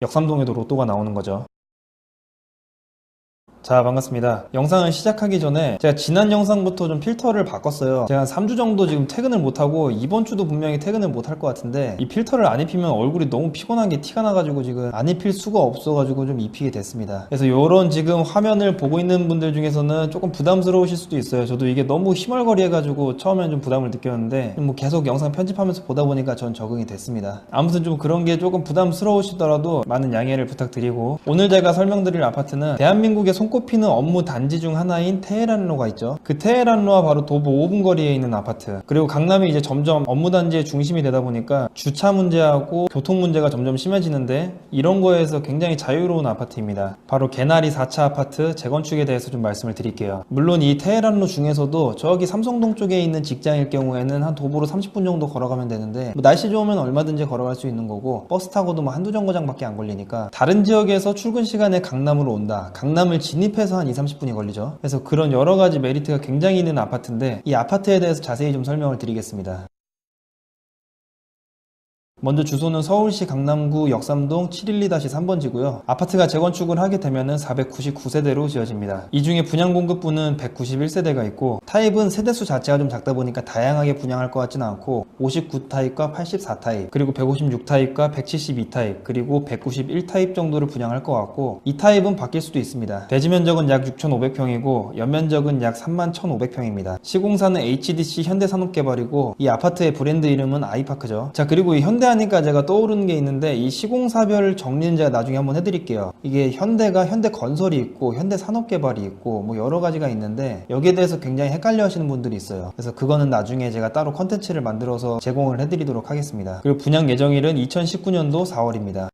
역삼동에도 로또가 나오는 거죠. 자, 반갑습니다. 영상을 시작하기 전에 제가 지난 영상부터 좀 필터를 바꿨어요. 제가 한 3주 정도 지금 퇴근을 못하고 이번 주도 분명히 퇴근을 못할 것 같은데 이 필터를 안 입히면 얼굴이 너무 피곤한 게 티가 나가지고 지금 안 입힐 수가 없어가지고 좀 입히게 됐습니다. 그래서 요런 지금 화면을 보고 있는 분들 중에서는 조금 부담스러우실 수도 있어요. 저도 이게 너무 희멀거리 해가지고 처음에는 좀 부담을 느꼈는데 뭐 계속 영상 편집하면서 보다 보니까 전 적응이 됐습니다. 아무튼 좀 그런 게 조금 부담스러우시더라도 많은 양해를 부탁드리고, 오늘 제가 설명드릴 아파트는 대한민국의 손꼽히는 업무 단지 중 하나인 테헤란로가 있죠. 그 테헤란로와 바로 도보 5분 거리에 있는 아파트, 그리고 강남이 이제 점점 업무 단지의 중심이 되다 보니까 주차 문제하고 교통 문제가 점점 심해지는데, 이런 거에서 굉장히 자유로운 아파트입니다. 바로 개나리 4차 아파트 재건축에 대해서 좀 말씀을 드릴게요. 물론 이 테헤란로 중에서도 저기 삼성동 쪽에 있는 직장일 경우에는 한 도보로 30분 정도 걸어가면 되는데, 뭐 날씨 좋으면 얼마든지 걸어갈 수 있는 거고, 버스 타고도 뭐 한두 정거장밖에 안 걸리니까 다른 지역에서 출근 시간에 강남으로 온다, 강남을 진입해서 한 2-30분이 걸리죠. 그래서 그런 여러 가지 메리트가 굉장히 있는 아파트인데, 이 아파트에 대해서 자세히 좀 설명을 드리겠습니다. 먼저 주소는 서울시 강남구 역삼동 712-3번지고요. 아파트가 재건축을 하게 되면 499세대로 지어집니다. 이 중에 분양 공급부는 191세대가 있고, 타입은 세대수 자체가 좀 작다 보니까 다양하게 분양할 것 같지는 않고 59타입과 84타입, 그리고 156타입과 172타입, 그리고 191타입 정도를 분양할 것 같고, 이 타입은 바뀔 수도 있습니다. 대지 면적은 약 6,500평이고 연면적은 약 31,500평입니다. 시공사는 HDC 현대산업개발이고, 이 아파트의 브랜드 이름은 아이파크죠. 자, 그리고 이 현대 하니까 제가 떠오르는 게 있는데, 이 시공사별 정리는 제가 나중에 한번 해드릴게요. 이게 현대가 현대건설이 있고 현대산업개발이 있고 뭐 여러 가지가 있는데, 여기에 대해서 굉장히 헷갈려 하시는 분들이 있어요. 그래서 그거는 나중에 제가 따로 컨텐츠를 만들어서 제공을 해드리도록 하겠습니다. 그리고 분양 예정일은 2019년도 4월입니다.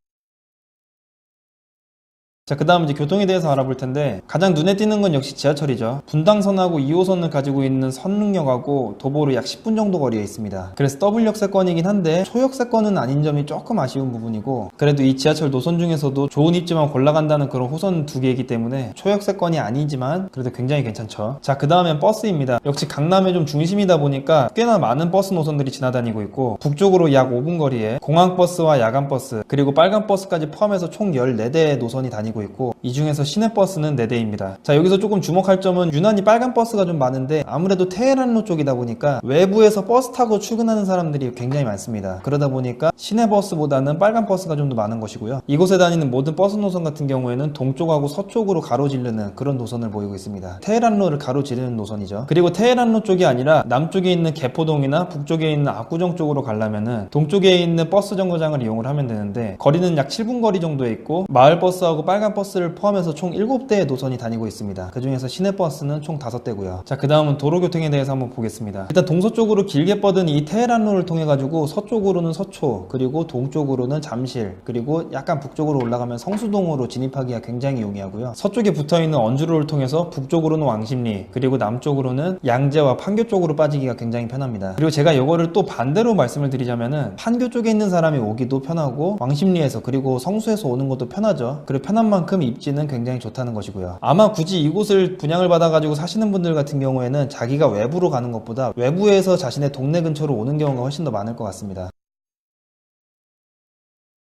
자, 그 다음 이제 교통에 대해서 알아볼 텐데, 가장 눈에 띄는 건 역시 지하철이죠. 분당선하고 2호선을 가지고 있는 선릉역하고 도보로 약 10분 정도 거리에 있습니다. 그래서 더블 역세권이긴 한데 초역세권은 아닌 점이 조금 아쉬운 부분이고, 그래도 이 지하철 노선 중에서도 좋은 입지만 골라간다는 그런 호선 두 개이기 때문에 초역세권이 아니지만 그래도 굉장히 괜찮죠. 자, 그 다음엔 버스입니다. 역시 강남의 좀 중심이다 보니까 꽤나 많은 버스 노선들이 지나다니고 있고, 북쪽으로 약 5분 거리에 공항버스와 야간버스, 그리고 빨간버스까지 포함해서 총 14대의 노선이 다니고 있고, 이 중에서 시내버스는 4대입니다. 자, 여기서 조금 주목할 점은 유난히 빨간 버스가 좀 많은데, 아무래도 테헤란로 쪽이다 보니까 외부에서 버스 타고 출근하는 사람들이 굉장히 많습니다. 그러다 보니까 시내버스보다는 빨간 버스가 좀 더 많은 것이고요. 이곳에 다니는 모든 버스 노선 같은 경우에는 동쪽하고 서쪽으로 가로지르는 그런 노선을 보이고 있습니다. 테헤란로를 가로지르는 노선이죠. 그리고 테헤란로 쪽이 아니라 남쪽에 있는 개포동이나 북쪽에 있는 압구정 쪽으로 가려면은 동쪽에 있는 버스 정거장을 이용을 하면 되는데, 거리는 약 7분 거리 정도에 있고, 마을버스하고 빨간 버스를 포함해서 총 7대의 노선이 다니고 있습니다. 그 중에서 시내버스는 총 5대고요. 자, 그 다음은 도로교통에 대해서 한번 보겠습니다. 일단 동서쪽으로 길게 뻗은 이 테헤란로를 통해 가지고 서쪽으로는 서초, 그리고 동쪽으로는 잠실, 그리고 약간 북쪽으로 올라가면 성수동으로 진입하기가 굉장히 용이하고요. 서쪽에 붙어있는 언주로를 통해서 북쪽으로는 왕십리, 그리고 남쪽으로는 양재와 판교 쪽으로 빠지기가 굉장히 편합니다. 그리고 제가 이거를 또 반대로 말씀을 드리자면은, 판교 쪽에 있는 사람이 오기도 편하고 왕십리에서 그리고 성수에서 오는 것도 편하죠. 그리고 편한 만큼 입지는 굉장히 좋다는 것이고요. 아마 굳이 이곳을 분양을 받아가지고 사시는 분들 같은 경우에는 자기가 외부로 가는 것보다 외부에서 자신의 동네 근처로 오는 경우가 훨씬 더 많을 것 같습니다.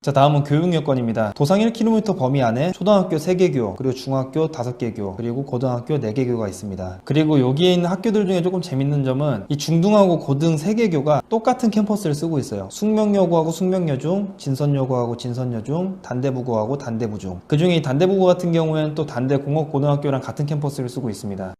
자, 다음은 교육 여건입니다. 도상 1km 범위 안에 초등학교 3개교, 그리고 중학교 5개교, 그리고 고등학교 4개교가 있습니다. 그리고 여기에 있는 학교들 중에 조금 재밌는 점은, 이 중등하고 고등 3개교가 똑같은 캠퍼스를 쓰고 있어요. 숙명여고하고 숙명여중, 진선여고하고 진선여중, 단대부고하고 단대부중. 그 중에 이 단대부고 같은 경우에는 또 단대공업고등학교랑 같은 캠퍼스를 쓰고 있습니다.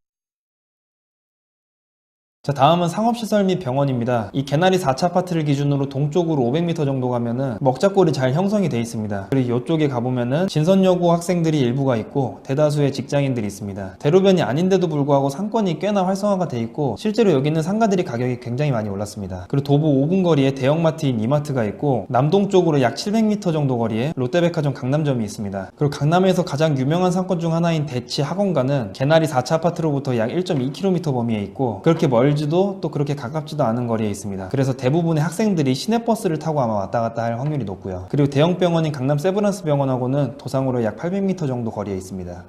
자, 다음은 상업시설 및 병원입니다. 이 개나리 4차 아파트를 기준으로 동쪽으로 500m 정도 가면은 먹자골이 잘 형성이 되어 있습니다. 그리고 이쪽에 가보면은 진선여고 학생들이 일부가 있고 대다수의 직장인들이 있습니다. 대로변이 아닌데도 불구하고 상권이 꽤나 활성화가 되어 있고, 실제로 여기 있는 상가들이 가격이 굉장히 많이 올랐습니다. 그리고 도보 5분 거리에 대형마트인 이마트가 있고, 남동쪽으로 약 700m 정도 거리에 롯데백화점 강남점이 있습니다. 그리고 강남에서 가장 유명한 상권 중 하나인 대치 학원가는 개나리 4차 아파트로부터 약 1.2km 범위에 있고, 그렇게 멀지도 또 그렇게 가깝지도 않은 거리에 있습니다. 그래서 대부분의 학생들이 시내버스를 타고 아마 왔다 갔다 할 확률이 높고요. 그리고 대형 병원인 강남 세브란스 병원하고는 도상으로 약 800m 정도 거리에 있습니다.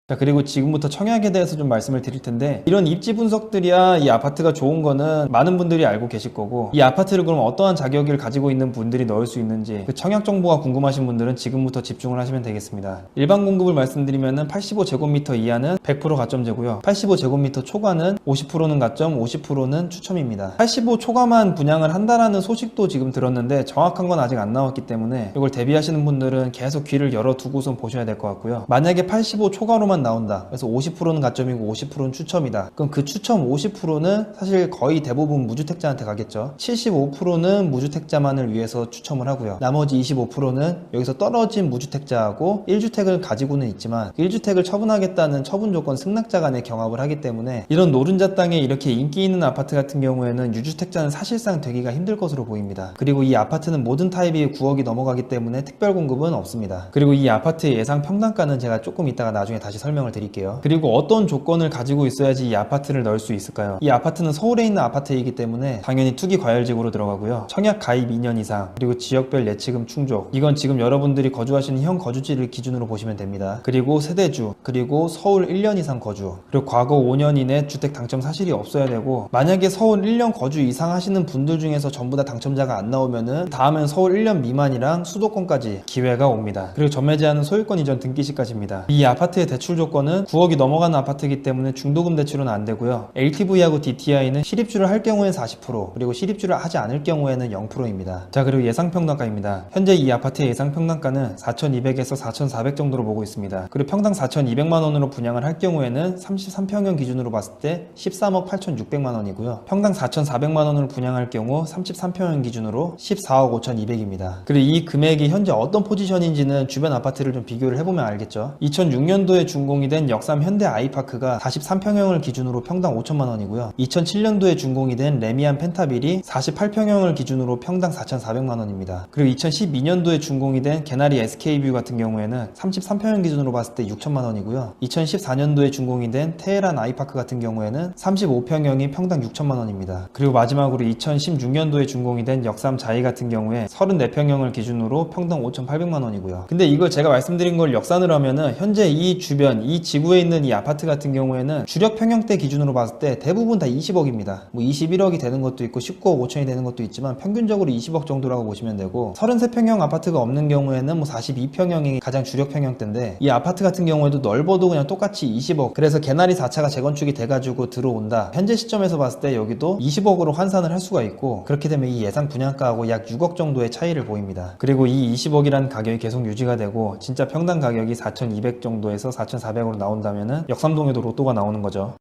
자, 그리고 지금부터 청약에 대해서 좀 말씀을 드릴 텐데, 이런 입지 분석들이야 이 아파트가 좋은 거는 많은 분들이 알고 계실 거고, 이 아파트를 그럼 어떠한 자격을 가지고 있는 분들이 넣을 수 있는지 그 청약 정보가 궁금하신 분들은 지금부터 집중을 하시면 되겠습니다. 일반 공급을 말씀드리면은 85제곱미터 이하는 100% 가점제고요. 85제곱미터 초과는 50%는 가점, 50%는 추첨입니다. 85 초과만 분양을 한다라는 소식도 지금 들었는데 정확한 건 아직 안 나왔기 때문에 이걸 대비하시는 분들은 계속 귀를 열어두고선 보셔야 될 것 같고요. 만약에 85 초과로만 나온다. 그래서 50%는 가점이고 50%는 추첨이다. 그럼 그 추첨 50%는 사실 거의 대부분 무주택자한테 가겠죠. 75%는 무주택자만을 위해서 추첨을 하고요. 나머지 25%는 여기서 떨어진 무주택자하고 1주택을 가지고는 있지만 1주택을 처분하겠다는 처분 조건 승낙자 간의 경합을 하기 때문에 이런 노른자 땅에 이렇게 인기 있는 아파트 같은 경우에는 유주택자는 사실상 되기가 힘들 것으로 보입니다. 그리고 이 아파트는 모든 타입이 9억이 넘어가기 때문에 특별 공급은 없습니다. 그리고 이 아파트의 예상 평당가는 제가 조금 이따가 나중에 다시 설명을 드릴게요. 그리고 어떤 조건을 가지고 있어야지 이 아파트를 넣을 수 있을까요? 이 아파트는 서울에 있는 아파트이기 때문에 당연히 투기 과열지구로 들어가고요. 청약 가입 2년 이상, 그리고 지역별 예치금 충족. 이건 지금 여러분들이 거주하시는 현 거주지를 기준으로 보시면 됩니다. 그리고 세대주, 그리고 서울 1년 이상 거주, 그리고 과거 5년 이내 주택 당첨 사실이 없어야 되고, 만약에 서울 1년 거주 이상 하시는 분들 중에서 전부 다 당첨자가 안 나오면은 다음엔 서울 1년 미만이랑 수도권까지 기회가 옵니다. 그리고 전매 제한은 소유권 이전 등기 시까지입니다. 이 아파트의 대출 조건은 9억이 넘어가는 아파트이기 때문에 중도금 대출은 안 되고요. LTV하고 DTI는 실입주를 할 경우엔 40%, 그리고 실입주를 하지 않을 경우에는 0%입니다. 자, 그리고 예상 평당가입니다. 현재 이 아파트의 예상 평당가는 4,200에서 4,400 정도로 보고 있습니다. 그리고 평당 4,200만 원으로 분양을 할 경우에는 33평형 기준으로 봤을 때 13억 8,600만 원이고요. 평당 4,400만 원으로 분양할 경우 33평형 기준으로 14억 5,200입니다. 그리고 이 금액이 현재 어떤 포지션인지는 주변 아파트를 좀 비교를 해보면 알겠죠. 2006년도에 준공이 된 역삼 현대 아이파크가 43평형을 기준으로 평당 5천만 원이고요. 2007년도에 준공이 된 레미안 펜타빌이 48평형을 기준으로 평당 4,400만 원입니다. 그리고 2012년도에 준공이 된 개나리 SK뷰 같은 경우에는 33평형 기준으로 봤을 때 6천만 원이고요. 2014년도에 준공이 된 테헤란 아이파크 같은 경우에는 35평형이 평당 6천만 원입니다. 그리고 마지막으로 2016년도에 준공이 된 역삼 자이 같은 경우에 34평형을 기준으로 평당 5,800만 원이고요. 근데 이걸 제가 말씀드린 걸 역산을 하면은 현재 이 주변, 이 지구에 있는 이 아파트 같은 경우에는 주력 평형대 기준으로 봤을 때 대부분 다 20억입니다. 뭐 21억이 되는 것도 있고 19억 5천이 되는 것도 있지만 평균적으로 20억 정도라고 보시면 되고, 33평형 아파트가 없는 경우에는 뭐 42평형이 가장 주력 평형대인데, 이 아파트 같은 경우에도 넓어도 그냥 똑같이 20억. 그래서 개나리 4차가 재건축이 돼가지고 들어온다. 현재 시점에서 봤을 때 여기도 20억으로 환산을 할 수가 있고, 그렇게 되면 이 예상 분양가하고 약 6억 정도의 차이를 보입니다. 그리고 이 20억이라는 가격이 계속 유지가 되고 진짜 평당 가격이 4,200 정도에서 4,400으로 나온다면은 역삼동에도 로또가 나오는 거죠.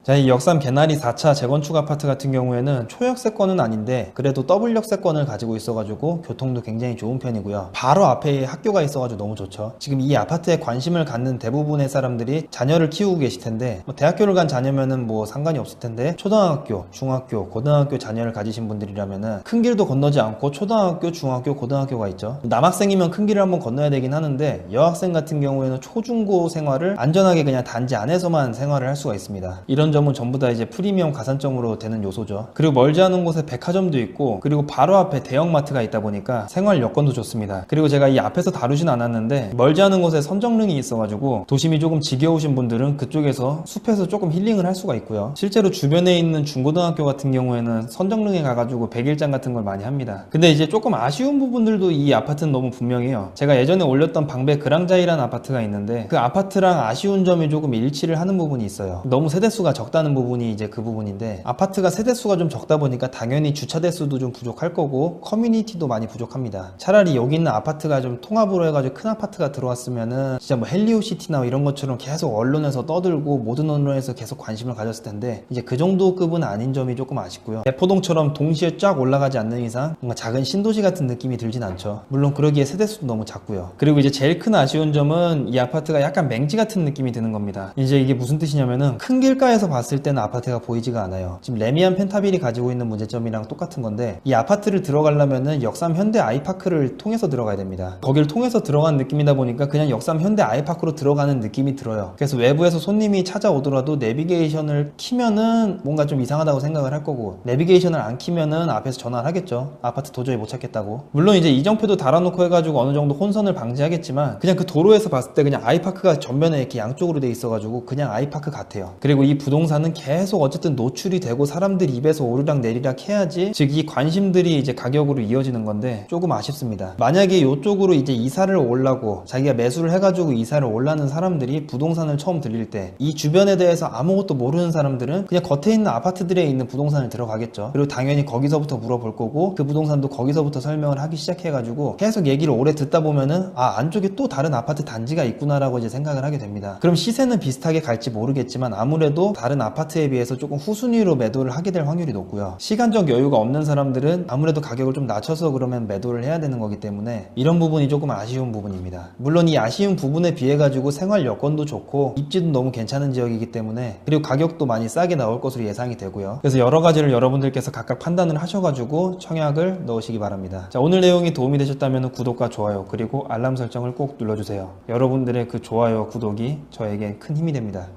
자, 이 역삼 개나리 4차 재건축 아파트 같은 경우에는 초역세권은 아닌데 그래도 더블 역세권을 가지고 있어가지고 교통도 굉장히 좋은 편이고요. 바로 앞에 학교가 있어가지고 너무 좋죠. 지금 이 아파트에 관심을 갖는 대부분의 사람들이 자녀를 키우고 계실 텐데, 뭐 대학교를 간 자녀면은 뭐 상관이 없을 텐데, 초등학교, 중학교, 고등학교 자녀를 가지신 분들이라면은 큰 길도 건너지 않고 초등학교, 중학교, 고등학교가 있죠. 남학생이면 큰 길을 한번 건너야 되긴 하는데, 여학생 같은 경우에는 초중고 생활을 안전하게 그냥 단지 안에서만 생활을 할 수가 있습니다. 이런 점은 전부 다 이제 프리미엄 가산점으로 되는 요소죠. 그리고 멀지 않은 곳에 백화점도 있고, 그리고 바로 앞에 대형마트가 있다 보니까 생활 여건도 좋습니다. 그리고 제가 이 앞에서 다루진 않았는데 멀지 않은 곳에 선정릉이 있어가지고 도심이 조금 지겨우신 분들은 그쪽에서 숲에서 조금 힐링을 할 수가 있고요. 실제로 주변에 있는 중고등학교 같은 경우에는 선정릉에 가가지고 백일장 같은 걸 많이 합니다. 근데 이제 조금 아쉬운 부분들도 이 아파트는 너무 분명해요. 제가 예전에 올렸던 방배 그랑자이라는 아파트가 있는데 그 아파트랑 아쉬운 점이 조금 일치를 하는 부분이 있어요. 너무 세대수가 적다는 부분이 이제 그 부분인데, 아파트가 세대수가 좀 적다 보니까 당연히 주차 대수도 좀 부족할 거고 커뮤니티도 많이 부족합니다. 차라리 여기 있는 아파트가 좀 통합으로 해가지고 큰 아파트가 들어왔으면은 진짜 뭐 헬리오시티나 이런 것처럼 계속 언론에서 떠들고 모든 언론에서 계속 관심을 가졌을 텐데, 이제 그 정도 급은 아닌 점이 조금 아쉽고요. 대포동처럼 동시에 쫙 올라가지 않는 이상 뭔가 작은 신도시 같은 느낌이 들진 않죠. 물론 그러기에 세대수도 너무 작고요. 그리고 이제 제일 큰 아쉬운 점은 이 아파트가 약간 맹지 같은 느낌이 드는 겁니다. 이제 이게 무슨 뜻이냐면은 큰 길가에서 봤을 때는 아파트가 보이지가 않아요. 지금 레미안 펜타빌이 가지고 있는 문제점이랑 똑같은 건데, 이 아파트를 들어가려면은 역삼 현대 아이파크를 통해서 들어가야 됩니다. 거길 통해서 들어간 느낌이다 보니까 그냥 역삼 현대 아이파크로 들어가는 느낌이 들어요. 그래서 외부에서 손님이 찾아오더라도 내비게이션을 키면은 뭔가 좀 이상하다고 생각을 할 거고, 내비게이션을 안 키면은 앞에서 전화를 하겠죠. 아파트 도저히 못 찾겠다고. 물론 이제 이정표도 달아놓고 해가지고 어느 정도 혼선을 방지하겠지만, 그냥 그 도로에서 봤을 때 그냥 아이파크가 전면에 이렇게 양쪽으로 돼 있어가지고 그냥 아이파크 같아요. 그리고 이 부동산은 계속 어쨌든 노출이 되고 사람들 입에서 오르락 내리락 해야지, 즉 이 관심들이 이제 가격으로 이어지는 건데 조금 아쉽습니다. 만약에 이쪽으로 이제 이사를 오려고 자기가 매수를 해가지고 이사를 오려는 사람들이 부동산을 처음 들릴 때, 이 주변에 대해서 아무것도 모르는 사람들은 그냥 겉에 있는 아파트들에 있는 부동산을 들어가겠죠. 그리고 당연히 거기서부터 물어볼 거고, 그 부동산도 거기서부터 설명을 하기 시작해가지고 계속 얘기를 오래 듣다 보면은 아, 안쪽에 또 다른 아파트 단지가 있구나라고 이제 생각을 하게 됩니다. 그럼 시세는 비슷하게 갈지 모르겠지만 아무래도 다른 아파트에 비해서 조금 후순위로 매도를 하게 될 확률이 높고요. 시간적 여유가 없는 사람들은 아무래도 가격을 좀 낮춰서 그러면 매도를 해야 되는 거기 때문에 이런 부분이 조금 아쉬운 부분입니다. 물론 이 아쉬운 부분에 비해 가지고 생활 여건도 좋고 입지도 너무 괜찮은 지역이기 때문에, 그리고 가격도 많이 싸게 나올 것으로 예상이 되고요. 그래서 여러 가지를 여러분들께서 각각 판단을 하셔가지고 청약을 넣으시기 바랍니다. 자, 오늘 내용이 도움이 되셨다면 구독과 좋아요 그리고 알람 설정을 꼭 눌러주세요. 여러분들의 그 좋아요, 구독이 저에게 큰 힘이 됩니다.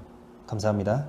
감사합니다.